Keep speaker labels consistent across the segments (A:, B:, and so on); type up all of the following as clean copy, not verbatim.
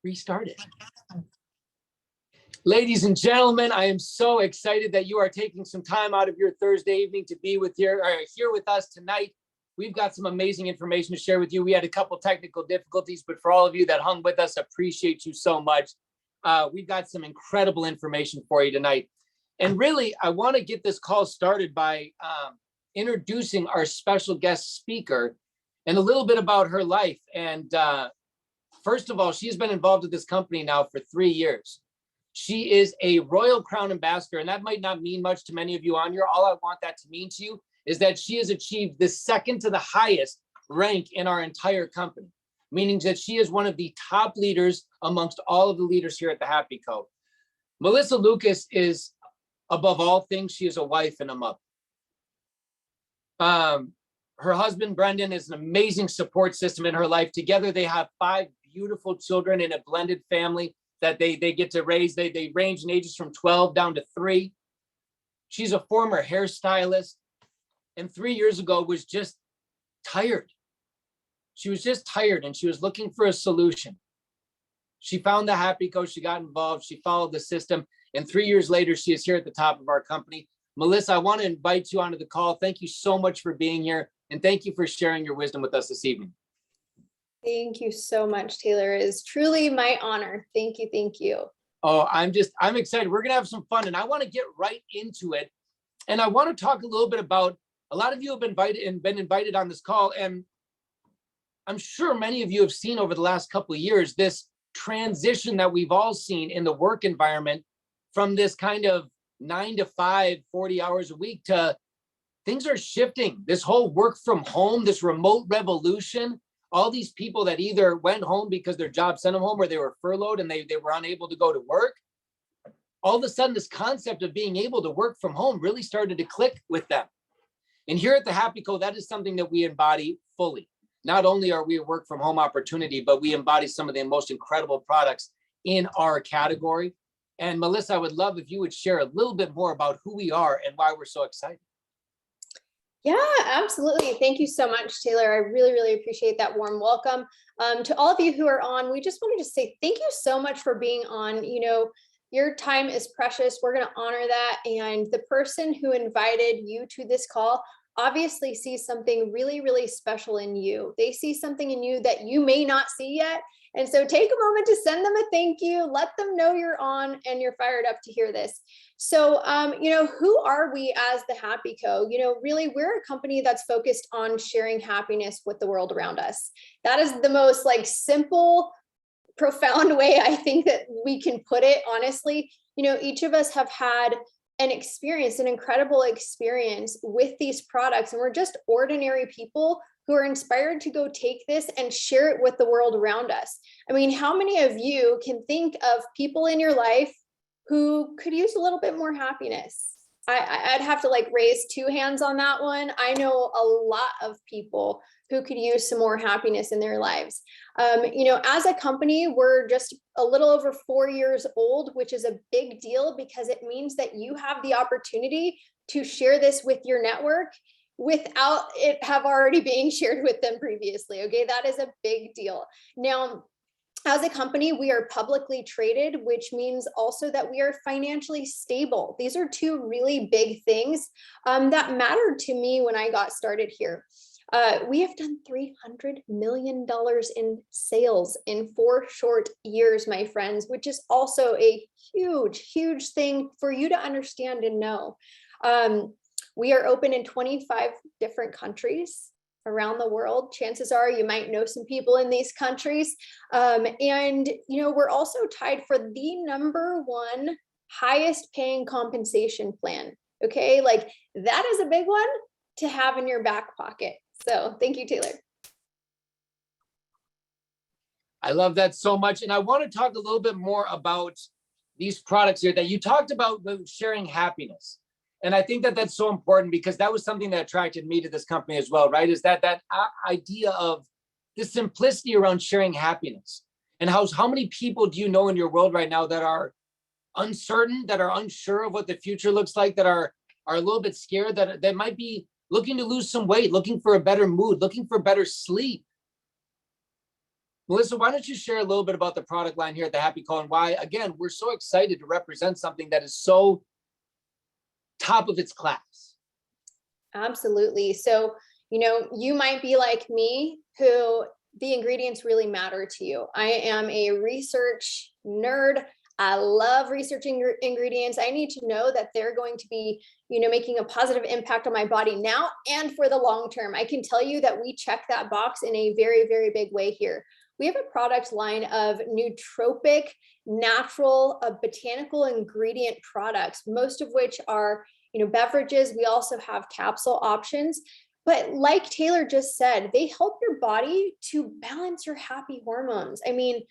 A: restart it. Ladies and gentlemen, I am so excited that you are taking some time out of your Thursday evening to be here with us tonight. We've got some amazing information to share with you. We had a couple technical difficulties, but for all of you that hung with us, appreciate you so much. We've got some incredible information for you tonight. And really, I want to get this call started by introducing our special guest speaker and a little bit about her life. And first of all, she's been involved with this company now for 3 years. She is a Royal Crown Ambassador, and that might not mean much to many of you on here. All I want that to mean to you is that she has achieved the second to the highest rank in our entire company, meaning that she is one of the top leaders amongst all of the leaders here at the Happy Co. Melissa Lucas is, above all things, she is a wife and a mother. Her husband, Brendan, is an amazing support system in her life. Together, they have 5 beautiful children in a blended family that they get to raise. They range in ages from 12 down to 3. She's a former hairstylist, and 3 years ago was just tired. She was just tired, and she was looking for a solution. She found the Happy Co. She got involved. She followed the system, and 3 years later, she is here at the top of our company. Melissa, I want to invite you onto the call. Thank you so much for being here, and thank you for sharing your wisdom with us this evening.
B: Thank you so much, Taylor. It is truly my honor. Thank you. Thank you.
A: Oh, I'm excited. We're going to have some fun, and I want to get right into it. And I want to talk a little bit about, a lot of you have been invited on this call, and I'm sure many of you have seen over the last couple of years this transition that we've all seen in the work environment from this kind of 9 to 5, 40 hours a week to things are shifting. This whole work from home, this remote revolution, all these people that either went home because their job sent them home or they were furloughed and they were unable to go to work. All of a sudden, this concept of being able to work from home really started to click with them. And here at the Happy Co, that is something that we embody fully. Not only are we a work from home opportunity, but we embody some of the most incredible products in our category. And Melissa, I would love if you would share a little bit more about who we are and why we're so excited.
B: Yeah, absolutely. Thank you so much, Taylor. I really, really appreciate that warm welcome. To all of you who are on, we just wanted to say thank you so much for being on. You know, your time is precious. We're going to honor that. And the person who invited you to this call obviously sees something really, really special in you. They see something in you that you may not see yet. And so take a moment to send them a thank you, let them know you're on and you're fired up to hear this. So, you know, who are we as the Happy Co? You know, really, we're a company that's focused on sharing happiness with the world around us. That is the most simple, profound way I think that we can put it, honestly. You know, each of us have had an incredible experience with these products, and we're just ordinary people who are inspired to go take this and share it with the world around us. I mean, how many of you can think of people in your life who could use a little bit more happiness? I'd have to raise 2 hands on that one. I know a lot of people who could use some more happiness in their lives. You know, as a company, we're just a little over 4 years old, which is a big deal because it means that you have the opportunity to share this with your network without it have already being shared with them previously. Okay, that is a big deal. Now, as a company, we are publicly traded, which means also that we are financially stable. These are 2 really big things that mattered to me when I got started here. We have done $300 million in sales in 4 short years, my friends, which is also a huge, huge thing for you to understand and know. We are open in 25 different countries around the world. Chances are you might know some people in these countries. And, you know, we're also tied for the #1 highest paying compensation plan. Okay, that is a big one to have in your back pocket. So thank you, Taylor.
A: I love that so much. And I want to talk a little bit more about these products here that you talked about sharing happiness. And I think that that's so important because that was something that attracted me to this company as well, right? Is that idea of the simplicity around sharing happiness. And how many people do you know in your world right now that are uncertain, that are unsure of what the future looks like, that are a little bit scared, that might be looking to lose some weight, looking for a better mood, looking for better sleep. Melissa, why don't you share a little bit about the product line here at the Happy Call and why, again, we're so excited to represent something that is so top of its class.
B: Absolutely. So, you might be like me, who the ingredients really matter to you. I am a research nerd. I love researching ingredients. I need to know that they're going to be, making a positive impact on my body now and for the long term. I can tell you that we check that box in a very, very big way here. We have a product line of nootropic, natural, botanical ingredient products, most of which are, beverages. We also have capsule options. But like Taylor just said, they help your body to balance your happy hormones. I mean,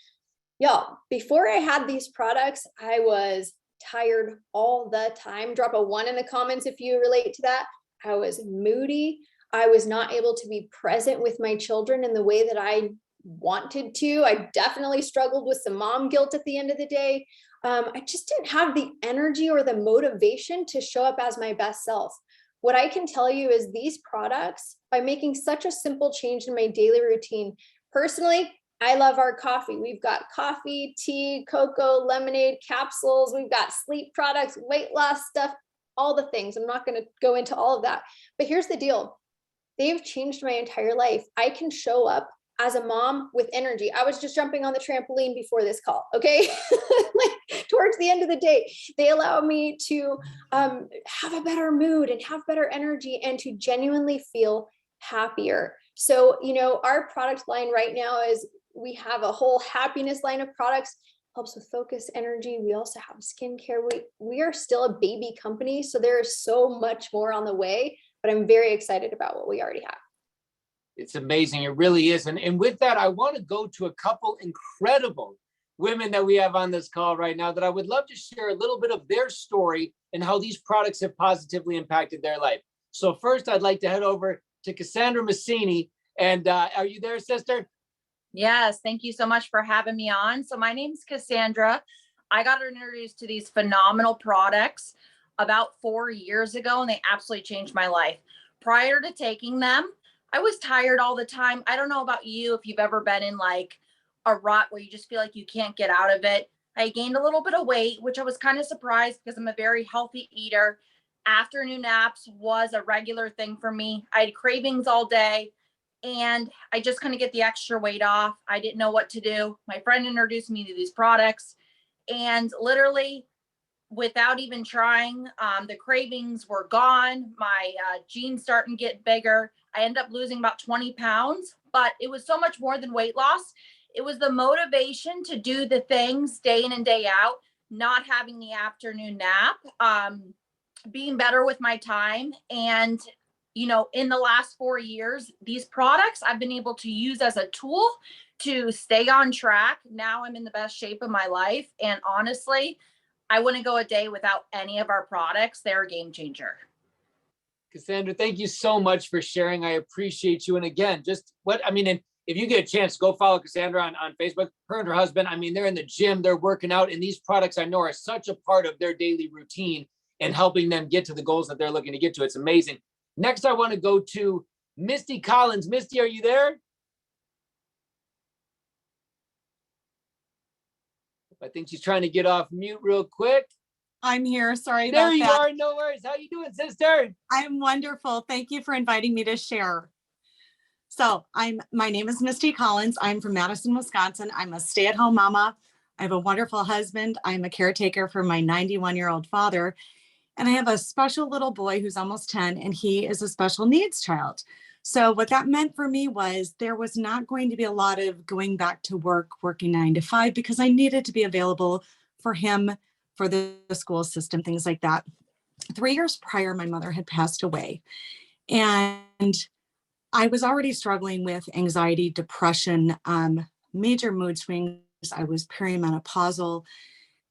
B: y'all, before I had these products, I was tired all the time. Drop a 1 in the comments if you relate to that. I was moody. I was not able to be present with my children in the way that I wanted to. I definitely struggled with some mom guilt at the end of the day. I just didn't have the energy or the motivation to show up as my best self. What I can tell you is these products, by making such a simple change in my daily routine, personally, I love our coffee. We've got coffee, tea, cocoa, lemonade, capsules. We've got sleep products, weight loss stuff, all the things. I'm not going to go into all of that. But here's the deal. They've changed my entire life. I can show up as a mom with energy. I was just jumping on the trampoline before this call, okay? Like towards the end of the day, they allow me to have a better mood and have better energy and to genuinely feel happier. So, our product line right now is we have a whole happiness line of products, helps with focus, energy. We also have skincare. We are still a baby company, so there is so much more on the way, but I'm very excited about what we already have.
A: It's amazing. It really is. And with that, I want to go to a couple incredible women that we have on this call right now that I would love to share a little bit of their story and how these products have positively impacted their life. So first, I'd like to head over to Cassandra Massini. And are you there, sister?
C: Yes, thank you so much for having me on. So my name's Cassandra. I got introduced to these phenomenal products about 4 years ago, and they absolutely changed my life. Prior to taking them, I was tired all the time. I don't know about you, if you've ever been in like a rut where you just feel like you can't get out of it. I gained a little bit of weight, which I was kind of surprised because I'm a very healthy eater. Afternoon naps was a regular thing for me. I had cravings all day and I just couldn't get the extra weight off. I didn't know what to do. My friend introduced me to these products and literally without even trying, the cravings were gone. My jeans starting to get bigger. I ended up losing about 20 pounds, but it was so much more than weight loss. It was the motivation to do the things day in and day out, not having the afternoon nap, being better with my time. And, in the last 4 years, these products I've been able to use as a tool to stay on track. Now I'm in the best shape of my life. And honestly, I wouldn't go a day without any of our products. They're a game changer.
A: Cassandra, thank you so much for sharing. I appreciate you. And again, and if you get a chance, go follow Cassandra on Facebook. Her and her husband, they're in the gym, they're working out, and these products I know are such a part of their daily routine and helping them get to the goals that they're looking to get to. It's amazing. Next, I want to go to Misty Collins. Misty, are you there? I think she's trying to get off mute real quick.
D: I'm here. Sorry
A: there
D: about
A: you
D: that.
A: are. No worries. How you doing, sister?
D: I'm wonderful. Thank you for inviting me to share. So my name is Misty Collins. I'm from Madison, Wisconsin. I'm a stay-at-home mama. I have a wonderful husband. I'm a caretaker for my 91-year-old father. And I have a special little boy who's almost 10, and he is a special needs child. So what that meant for me was there was not going to be a lot of going back to work, working 9 to 5, because I needed to be available for him, for the school system, things like that. 3 years prior, my mother had passed away. And I was already struggling with anxiety, depression, major mood swings. I was perimenopausal.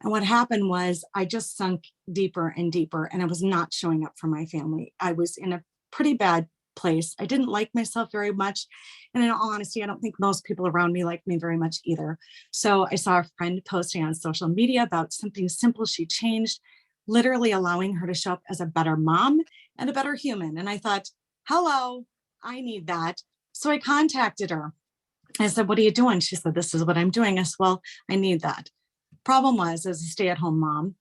D: And what happened was I just sunk deeper and deeper, and I was not showing up for my family. I was in a pretty bad place. I didn't like myself very much. And in all honesty, I don't think most people around me liked me very much either. So I saw a friend posting on social media about something simple she changed, literally allowing her to show up as a better mom and a better human. And I thought, hello, I need that. So I contacted her. I said, what are you doing? She said, this is what I'm doing. I said, well, I need that. Problem was, as a stay-at-home mom,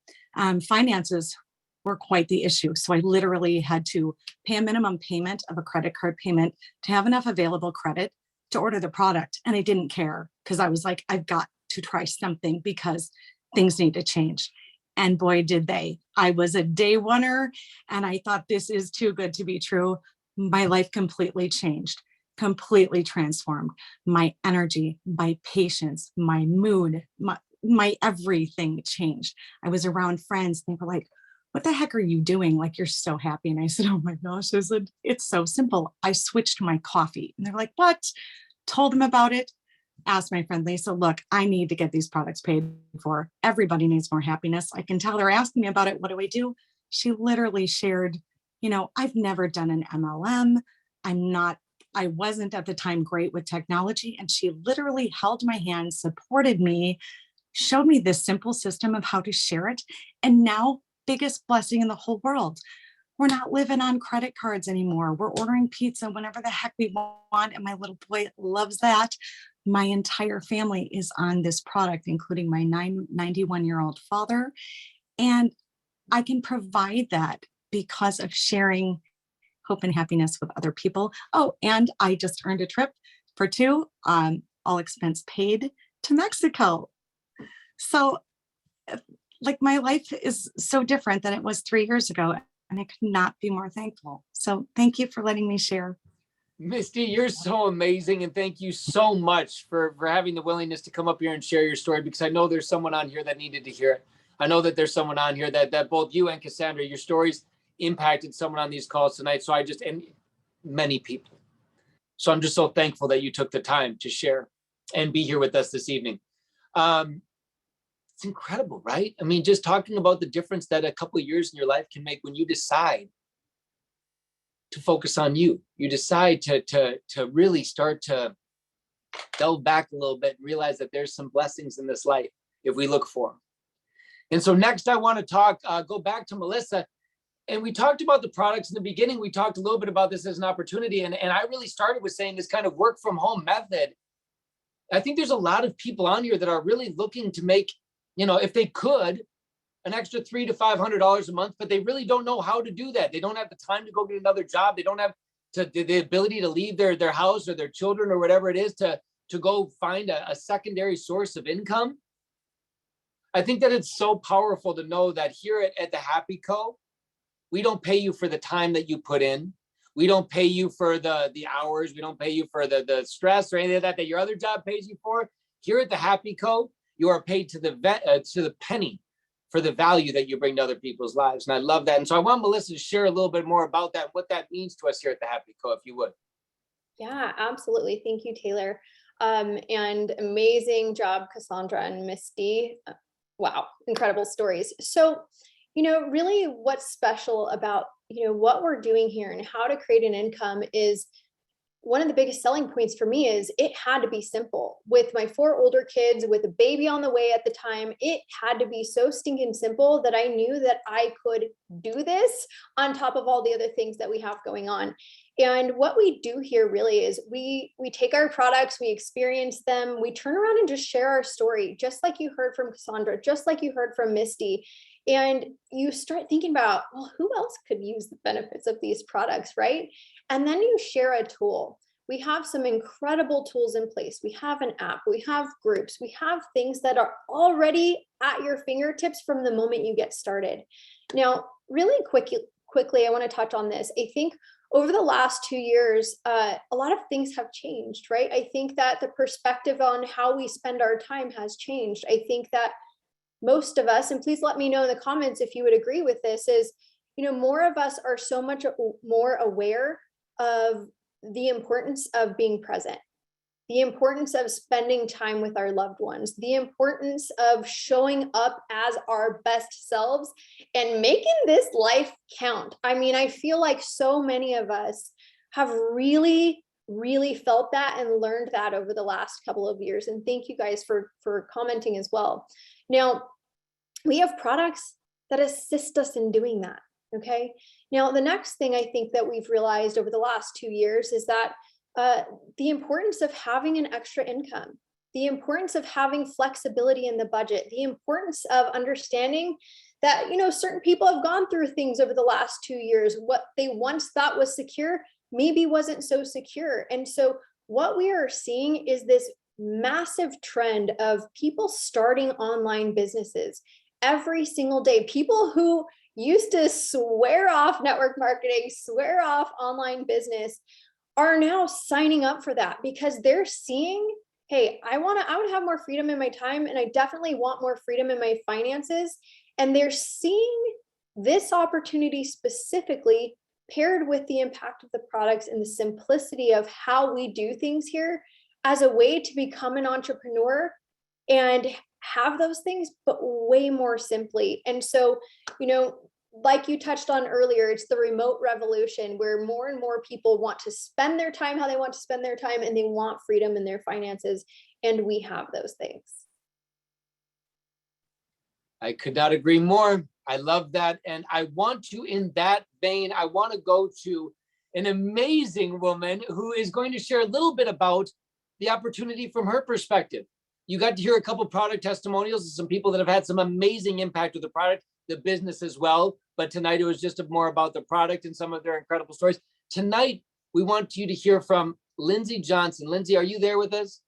D: finances were quite the issue. So I literally had to pay a minimum payment of a credit card payment to have enough available credit to order the product. And I didn't care because I was like, I've got to try something because things need to change. And boy, did they. I was a day oneer and I thought this is too good to be true. My life completely changed, completely transformed. My energy, my patience, my mood, my everything changed. I was around friends. They were like, what the heck are you doing? Like, you're so happy. And I said, oh my gosh, I said, it's so simple. I switched my coffee. And they're like, what? Told them about it. Asked my friend Lisa, look, I need to get these products paid for. Everybody needs more happiness. I can tell they're asking me about it. What do I do? She literally shared, I've never done an MLM. I wasn't at the time great with technology. And she literally held my hand, supported me, showed me this simple system of how to share it. And now, biggest blessing in the whole world. We're not living on credit cards anymore. We're ordering pizza whenever the heck we want. And my little boy loves that. My entire family is on this product, including my 91-year-old father. And I can provide that because of sharing hope and happiness with other people. Oh, and I just earned a trip for 2, all expense paid, to Mexico. So like, my life is so different than it was 3 years ago, and I could not be more thankful. So thank you for letting me share.
A: Misty, you're so amazing. And thank you so much for having the willingness to come up here and share your story, because I know there's someone on here that needed to hear it. I know that there's someone on here that both you and Cassandra, your stories impacted someone on these calls tonight. So and many people. So I'm just so thankful that you took the time to share and be here with us this evening. It's incredible, right? I mean, just talking about the difference that a couple of years in your life can make when you decide to focus on you. You decide to really start to delve back a little bit and realize that there's some blessings in this life if we look for them. And so next I want to go back to Melissa. And we talked about the products in the beginning. We talked a little bit about this as an opportunity. And I really started with saying this kind of work from home method. I think there's a lot of people on here that are really looking to make, if they could, an extra $300 to $500 a month, but they really don't know how to do that. They don't have the time to go get another job. They don't have the ability to leave their house or their children or whatever it is to go find a secondary source of income. I think that it's so powerful to know that here at the Happy Co, we don't pay you for the time that you put in. We don't pay you for the hours. We don't pay you for the stress or anything like that your other job pays you for. Here at the Happy Co, you are paid to the penny for the value that you bring to other people's lives. And I love that. And so I want Melissa to share a little bit more about that, what that means to us here at the Happy Co, if you would.
B: Yeah, absolutely. Thank you, Taylor. And amazing job, Cassandra and Misty. Wow, incredible stories. So, really what's special about, what we're doing here and how to create an income is one of the biggest selling points for me is it had to be simple. With my 4 older kids, with a baby on the way at the time, it had to be so stinking simple that I knew that I could do this on top of all the other things that we have going on. And what we do here really is we take our products, we experience them, we turn around and just share our story, just like you heard from Cassandra, just like you heard from Misty. And you start thinking about, well, who else could use the benefits of these products, right? And then you share a tool. We have some incredible tools in place. We have an app, we have groups, we have things that are already at your fingertips from the moment you get started. Now, really quickly, I want to touch on this. I think over the last 2 years, a lot of things have changed, right? I think that the perspective on how we spend our time has changed. I think that most of us, and please let me know in the comments if you would agree with this, is, more of us are so much more aware of the importance of being present, the importance of spending time with our loved ones, the importance of showing up as our best selves and making this life count. I mean, I feel like so many of us have really felt that and learned that over the last couple of years. And thank you guys for commenting as well. Now, we have products that assist us in doing that. Okay. Now, the next thing I think that we've realized over the last 2 years is that the importance of having an extra income, the importance of having flexibility in the budget, the importance of understanding that, certain people have gone through things over the last 2 years. What they once thought was secure maybe wasn't so secure. And so what we are seeing is this massive trend of people starting online businesses every single day. People who used to swear off network marketing, swear off online business, are now signing up for that because they're seeing, hey, I want to have more freedom in my time, and I definitely want more freedom in my finances. And they're seeing this opportunity specifically paired with the impact of the products and the simplicity of how we do things here as a way to become an entrepreneur and have those things, but way more simply. And so, like you touched on earlier, it's the remote revolution where more and more people want to spend their time how they want to spend their time, and they want freedom in their finances. And we have those things.
A: I could not agree more. I love that. And I want to, in that vein, I want to go to an amazing woman who is going to share a little bit about the opportunity from her perspective. You got to hear a couple product testimonials of some people that have had some amazing impact with the product, the business as well. But tonight it was just more about the product and some of their incredible stories. Tonight, we want you to hear from Lindsay Johnson. Lindsay, are you there with us?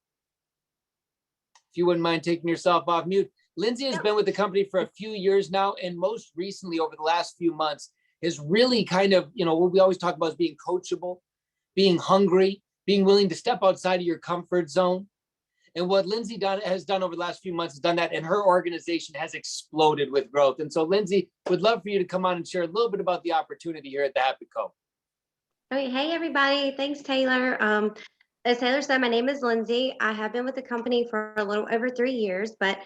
A: If you wouldn't mind taking yourself off mute. Lindsay has been with the company for a few years now, and most recently over the last few months has really kind of, what we always talk about is being coachable, being hungry, being willing to step outside of your comfort zone. And what Lindsay has done over the last few months has done that, and her organization has exploded with growth. And so, Lindsay, would love for you to come on and share a little bit about the opportunity here at the Happy Co.
E: Okay, hey everybody, thanks Taylor. As Taylor said, my name is Lindsay. I have been with the company for a little over 3 years, but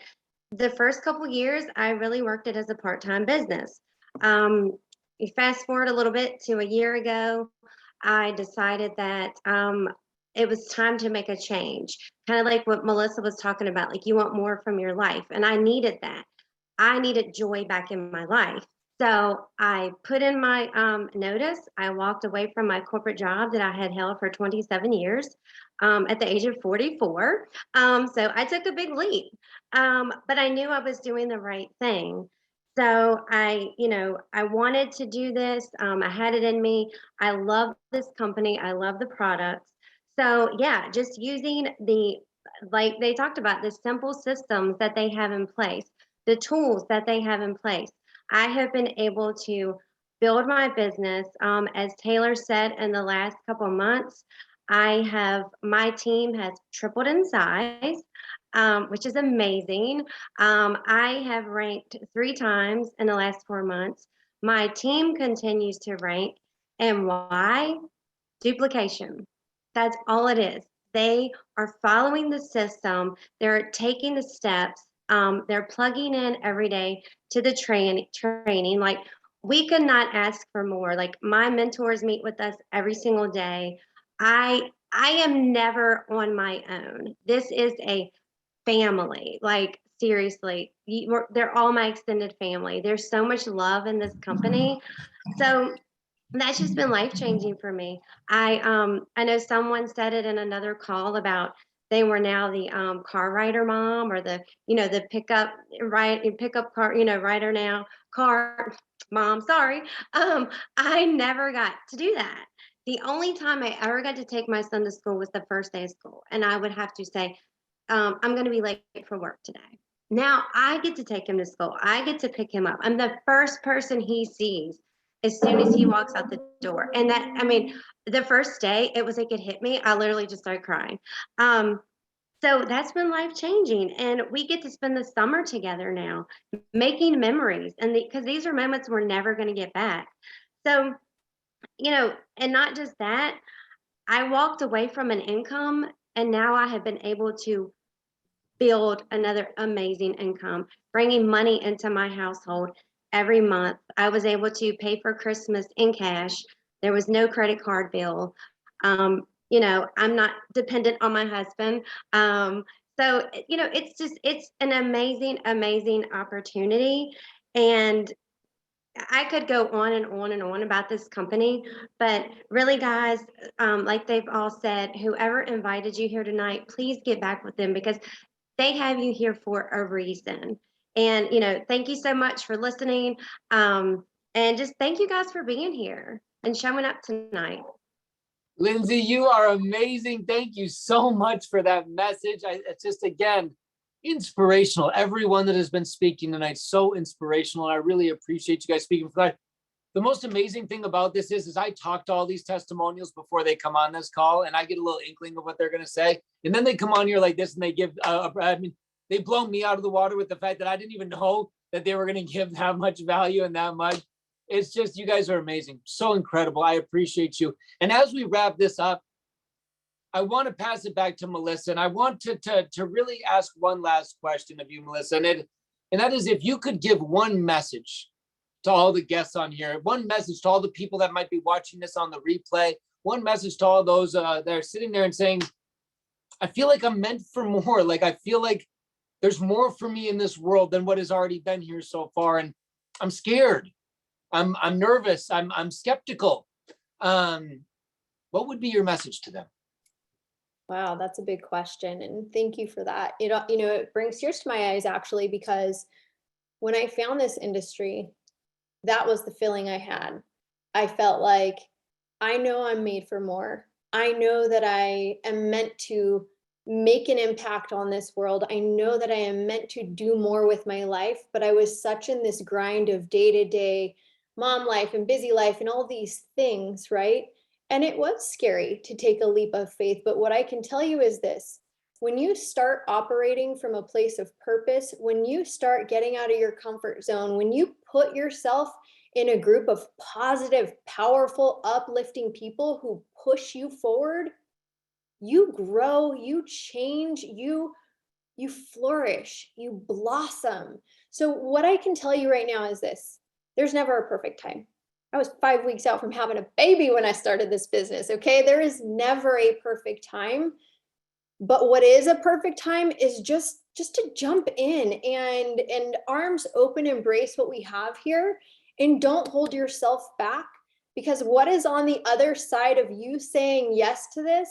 E: the first couple of years, I really worked it as a part-time business. You fast forward a little bit to a year ago, I decided that it was time to make a change. Kind of like what Melissa was talking about, like you want more from your life. And I needed that. I needed joy back in my life. So I put in my notice. I walked away from my corporate job that I had held for 27 years at the age of 44. So I took a big leap, but I knew I was doing the right thing. So I wanted to do this. I had it in me. I love this company. I love the products. So yeah, just using like they talked about, the simple systems that they have in place, the tools that they have in place. I have been able to build my business. As Taylor said, in the last couple of months, my team has tripled in size, which is amazing. I have ranked 3 times in the last 4 months. My team continues to rank. And why? Duplication. That's all it is. They are following the system. They're taking the steps. They're plugging in every day to the training. Like, we could not ask for more. Like, my mentors meet with us every single day. I am never on my own. This is a family. Like, seriously, they're all my extended family. There's so much love in this company. So that's just been life-changing for me. I know someone said it in another call about they were now the car rider mom, or the pickup car rider now, car mom. Sorry, I never got to do that. The only time I ever got to take my son to school was the first day of school, and I would have to say, I'm going to be late for work today. Now I get to take him to school. I get to pick him up. I'm the first person he sees as soon as he walks out the door. And that, I mean, the first day, it was like it hit me. I literally just started crying. So that's been life-changing. And we get to spend the summer together now, making memories. And because these are moments we're never going to get back. So, and not just that, I walked away from an income, and now I have been able to build another amazing income, bringing money into my household every month. I was able to pay for Christmas in cash. There was no credit card bill. I'm not dependent on my husband. So, it's an amazing, amazing opportunity. And I could go on and on and on about this company, but really, guys, like they've all said, whoever invited you here tonight, please get back with them because they have you here for a reason. And, thank you so much for listening. And just thank you guys for being here and showing up tonight.
A: Lindsay, you are amazing. Thank you so much for that message. It's just, again, inspirational. Everyone that has been speaking tonight, so inspirational. I really appreciate you guys speaking for that. The most amazing thing about this is I talk to all these testimonials before they come on this call, and I get a little inkling of what they're going to say. And then they come on here like this and they give, they blow me out of the water with the fact that I didn't even know that they were going to give that much value and that much. It's just, you guys are amazing. So incredible. I appreciate you. And as we wrap this up, I want to pass it back to Melissa. And I want to really ask one last question of you, Melissa. And that is, if you could give one message to all the guests on here, one message to all the people that might be watching this on the replay, one message to all those that are sitting there and saying, I feel like I'm meant for more. Like, I feel like there's more for me in this world than what has already been here so far. And I'm scared. I'm nervous. I'm skeptical. What would be your message to them?
B: Wow, that's a big question. And thank you for that. It brings tears to my eyes, actually, because when I found this industry, that was the feeling I had. I felt like, I know I'm made for more. I know that I am meant to make an impact on this world. I know that I am meant to do more with my life, but I was such in this grind of day-to-day mom life and busy life and all these things, right? And it was scary to take a leap of faith. But what I can tell you is this: when you start operating from a place of purpose, when you start getting out of your comfort zone, when you put yourself in a group of positive, powerful, uplifting people who push you forward, you grow, you change, you flourish, you blossom. So what I can tell you right now is this: there's never a perfect time. I was 5 weeks out from having a baby when I started this business, okay? There is never a perfect time. But what is a perfect time is just to jump in and arms open, embrace what we have here, and don't hold yourself back, because what is on the other side of you saying yes to this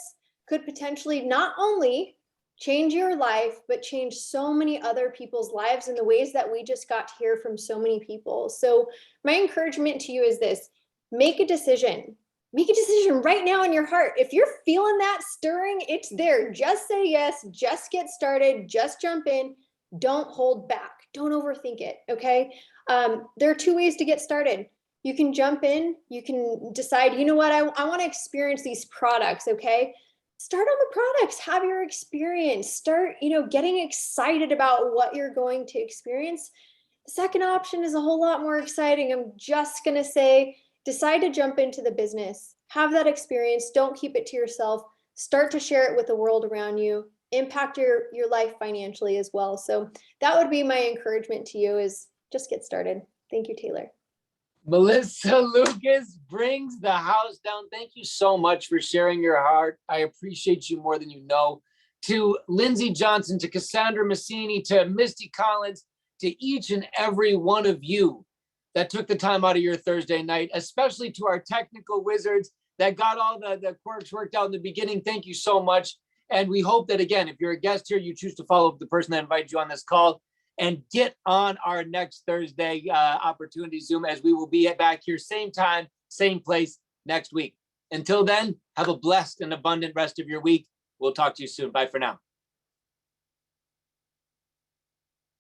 B: could potentially not only change your life, but change so many other people's lives in the ways that we just got to hear from so many people. So my encouragement to you is this: make a decision. Make a decision right now in your heart. If you're feeling that stirring, it's there. Just say yes, just get started, just jump in. Don't hold back. Don't overthink it, okay? There are two ways to get started. You can jump in, you can decide, you know what, I wanna experience these products, okay? Start on the products, have your experience, start, getting excited about what you're going to experience. The second option is a whole lot more exciting. I'm just gonna say, decide to jump into the business, have that experience, don't keep it to yourself, start to share it with the world around you, impact your life financially as well. So that would be my encouragement to you, is just get started. Thank you, Taylor.
A: Melissa Lucas brings the house down. Thank you so much for sharing your heart. I appreciate you more than you know. To Lindsay Johnson, to Cassandra Massini, to Misty Collins, to each and every one of you that took the time out of your Thursday night, especially to our technical wizards that got all the quirks worked out in the beginning. Thank you so much. And we hope that, again, if you're a guest here, you choose to follow up the person that invited you on this call, and get on our next Thursday Opportunity Zoom, as we will be back here same time, same place next week. Until then, have a blessed and abundant rest of your week. We'll talk to you soon. Bye for now.